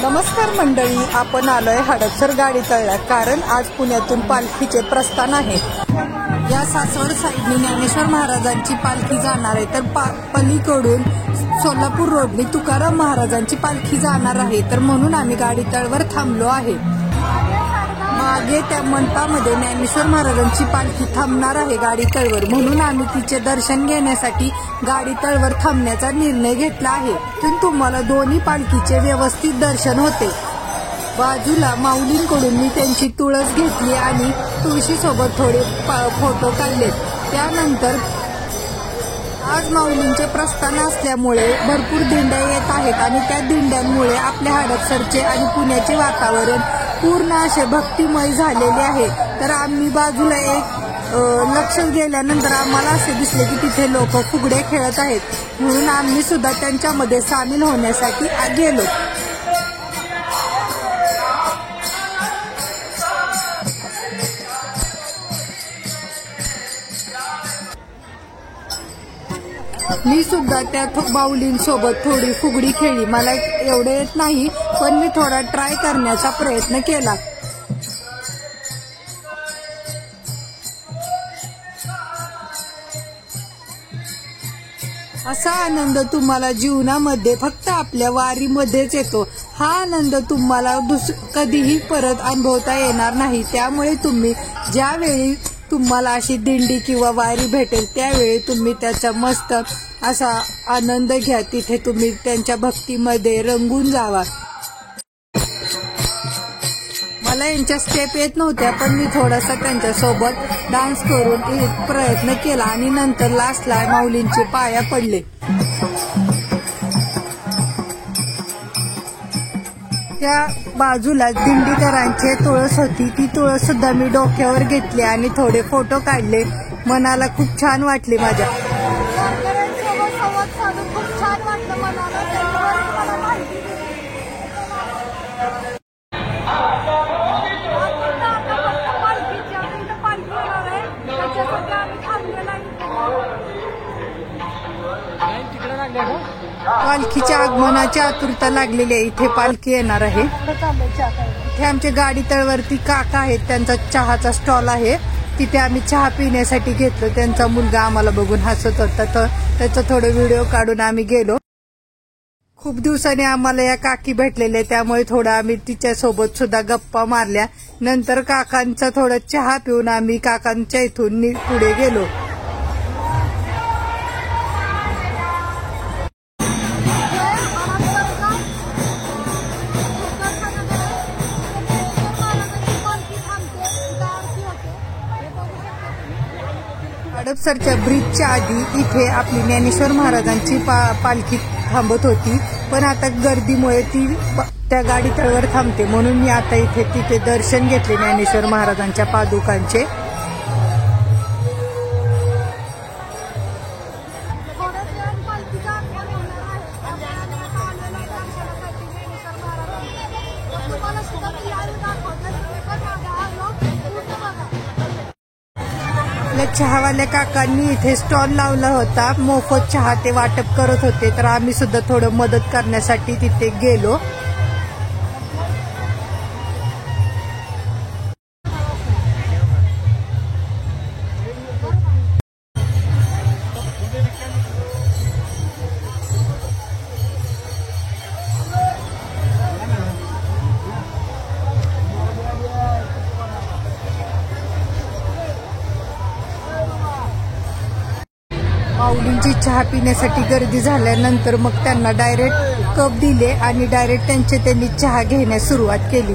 नमस्कार मंडळी, आपण आलोय हडपसर गाडी तळला, कारण आज पुण्यातून पालखीचे प्रस्थान आहे। या सासवड साईडने ज्ञानेश्वर महाराजांची पालखी जाणार आहे, तर पलीकडून सोलापूर रोडने तुकाराम महाराजांची पालखी जाणार आहे, तर म्हणून आम्ही गाडी तळवर थांबलो आहे। मागे त्या मंडपामध्ये ज्ञानेश्वर महाराजांची पालखी थांबणार आहे गाडी तळवर, म्हणून आम्ही तिचे दर्शन घेण्यासाठी गाडी तळवर थांबण्याचा निर्णय घेतला आहे। तर तुम्हाला दोन्ही पालखीचे व्यवस्थित दर्शन होते। बाजूला माऊलींकडून मी त्यांची तुळस घेतली आणि तुळशीसोबत थोडे फोटो काढले। त्यानंतर आज माऊलींचे प्रस्थान असल्यामुळे भरपूर दिंड्या येत आहेत आणि त्या दिंड्यांमुळे आपल्या हडपसरचे आणि पुण्याचे वातावरण पूर्ण असे भक्तिमय झालेले आहे। तर आम्ही बाजूला एक लक्ष गेल्यानंतर आम्हाला असे दिसले की तिथे लोक फुगडे खेळत आहेत, म्हणून आम्ही सुद्धा त्यांच्यामध्ये सामील होण्यासाठी गेलो। मी सुद्धा त्या माऊलींसोबत थोडी फुगडी खेळली। मला एवढे येत नाही, पण मी थोडा ट्राय करण्याचा प्रयत्न केला। असा आनंद तुम्हाला जीवनामध्ये फक्त आपल्या वारीमध्येच येतो। हा आनंद तुम्हाला कधीही परत अनुभवता येणार नाही। त्यामुळे तुम्ही ज्यावेळी तुम्हाला अशी दिंडी किंवा वारी भेटेल त्यावेळी तुम्ही त्याचा मस्त असा आनंद घ्या। तिथे तुम्ही त्यांच्या भक्तीमध्ये रंगून जावा। मला यांच्या स्टेप येत नव्हत्या, पण मी थोडासा त्यांच्यासोबत डान्स करून प्रयत्न केला आणि नंतर लास्टला माऊलींचे पाया पडले। त्या बाजूला दिंडीकरांची तुळस होती, ती तुळस सुद्धा मी डोक्यावर घेतली आणि थोडे फोटो काढले। मनाला खूप छान वाटले माझ्या। पालखीच्या आगमनाची आतुरता लागलेली आहे। इथे पालखी येणार आहे। इथे आमच्या गाडी तळवरती काका आहेत, त्यांचा चहाचा स्टॉल आहे, तिथे आम्ही चहा पिण्यासाठी घेतलो। त्यांचा मुलगा आम्हाला बघून हसत होता, तर त्याचा थोडे व्हिडिओ काढून आम्ही गेलो। खूप दिवसांनी आम्हाला या काकी भेटलेले, त्यामुळे थोडा आम्ही तिच्या सोबत सुद्धा गप्पा मारल्या। नंतर काकांचा थोडा चहा पिऊन आम्ही काकांच्या इथून पुढे गेलो। हडपसरच्या ब्रिजच्या आधी इथे आपली ज्ञानेश्वर महाराजांची पालखी थांबत होती, पण आता गर्दीमुळे ती त्या गाडी तळवर थांबते, म्हणून मी आता तिथे दर्शन घेतले ज्ञानेश्वर महाराजांच्या पादुकांचे। चहावाल्या काकांनी इथे स्टॉल लावला होता, मोफत चहा ते वाटप करत होते, तर आम्ही सुद्धा थोडं मदत करण्यासाठी तिथे गेलो। माऊलींची चहा पिण्यासाठी गर्दी झाल्यानंतर मग त्यांना डायरेक्ट कप दिले आणि डायरेक्ट त्यांनी चहा घेण्यास सुरुवात केली।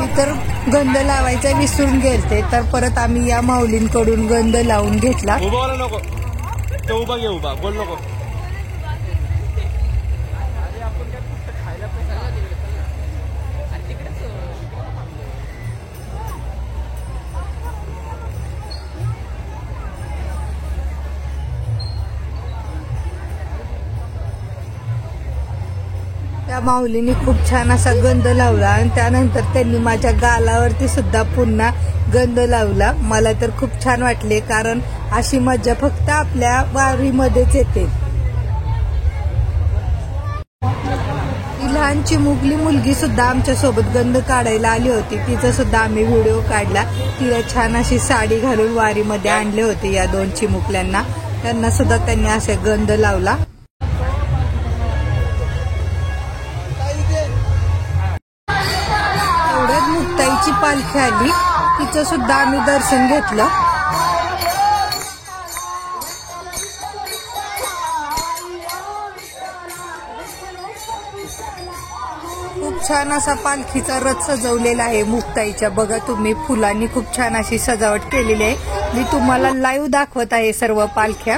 इतर गंध लावायचा विसरून गेलते, तर परत आम्ही या माऊलींकडून गंध लावून घेतला। त्या माऊलींनी खूप छान असा गंध लावला आणि त्यानंतर त्यांनी माझ्या गालावरती सुद्धा पुन्हा गंध लावला। मला तर खूप छान वाटले, कारण अशी मजा फक्त आपल्या वारीमध्येच येते। लहान चिमुकली मुलगी सुद्धा आमच्या सोबत गंध काढायला आली होती. तिचा सुद्धा आम्ही व्हिडिओ काढला. तिला छान अशी साडी घालून वारीमध्ये आणले होते या 2 चिमुकल्यांना. त्यांना सुद्धा त्यांनी असे गंध लावला. एवढ्यात मुक्ताईची पालखी आली. तिचं सुद्धा आम्ही दर्शन घेतलं. खूप छान असा पालखीचा रथ सजवलेला आहे मुक्ताईच्या. बघा तुम्ही, फुलांनी खूप छान अशी सजावट केलेली आहे. मी तुम्हाला लाईव्ह दाखवत आहे सर्व पालख्या.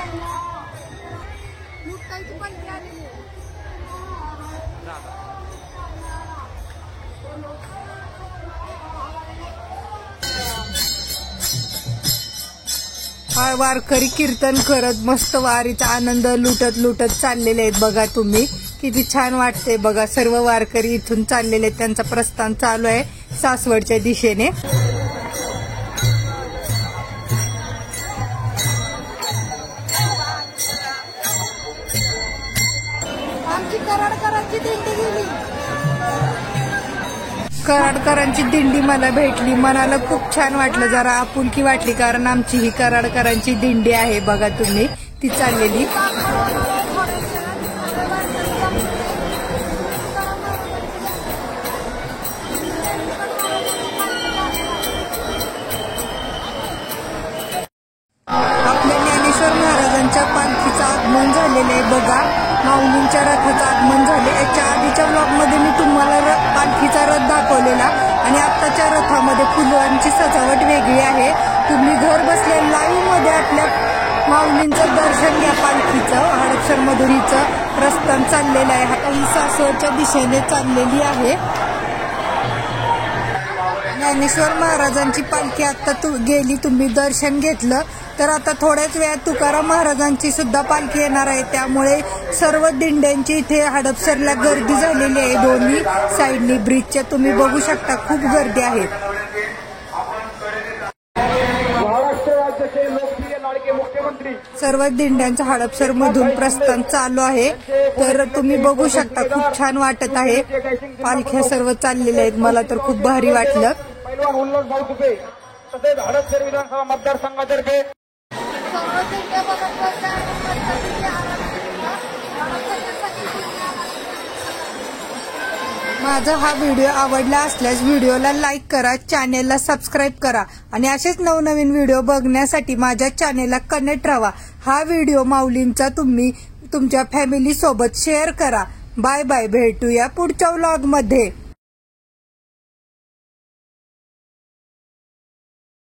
वारकरी कीर्तन करत मस्त वारीचा आनंद लुटत लुटत चाललेले आहेत. बघा तुम्ही, किती छान वाटते. बघा सर्व वारकरी इथून चाललेले आहेत. त्यांचा प्रस्थान चालू आहे सासवडच्या दिशेने. आमची कराडकरांची दिंडी गेली. कराडकरांची दिंडी मला भेटली. मनाला खूप छान वाटलं, जरा आपुलकी वाटली, कारण आमची ही कराडकरांची दिंडी आहे. बघा तुम्ही, ती चाललेली. आपल्या ज्ञानेश्वर महाराजांच्या पालखीचं आगमन झालेलं आहे. बघा, माऊलींच्या रथाचं आगमन झाले. याच्या आधीच्या ब्लॉगमध्ये मी तुम्हाला पालखीचा रथ दाखवलेला आणि आत्ताच्या रथामध्ये फुलांची सजावट वेगळी आहे. तुम्ही घर बसल्या लाईव्ह मध्ये आपल्या माऊलींचं दर्शन घ्या. पालखीचं हडपसर मधून हिचं प्रस्थान चाललेलं आहे. आता ही सासवडच्या दिशेने चाललेली आहे. ज्ञानेश्वर महाराजांची पालखी आता गेली. तुम्ही दर्शन घेतलं तर आता थोड्याच वेळात तुकाराम महाराजांची सुद्धा पालखी येणार आहे. त्यामुळे सर्व दिंड्यांची इथे हडपसरला गर्दी झालेली आहे. दोन्ही साईडनी ब्रिजच्या तुम्ही बघू शकता, खूप गर्दी आहे. सर्व दिंड्यांचं हडपसर मधून प्रस्थान चालू आहे. तर तुम्ही बघू शकता, खूप छान वाटत आहे. पालख्या सर्व चाललेल्या आहेत. मला तर खूप भारी वाटलं. हडपसर विधानसभा मतदारसंघातर्फे माझा हा व्हिडिओ आवडला असल्यास व्हिडिओला लाईक करा, चॅनेलला सबस्क्राईब करा आणि असेच नवनवीन व्हिडिओ बघण्यासाठी माझ्या चॅनेलला कनेक्ट राहा. हा व्हिडिओ माऊलींचा तुम्ही तुमच्या फॅमिली सोबत शेअर करा. Bye bye. भेटूया पुढच्या व्लॉग मध्ये.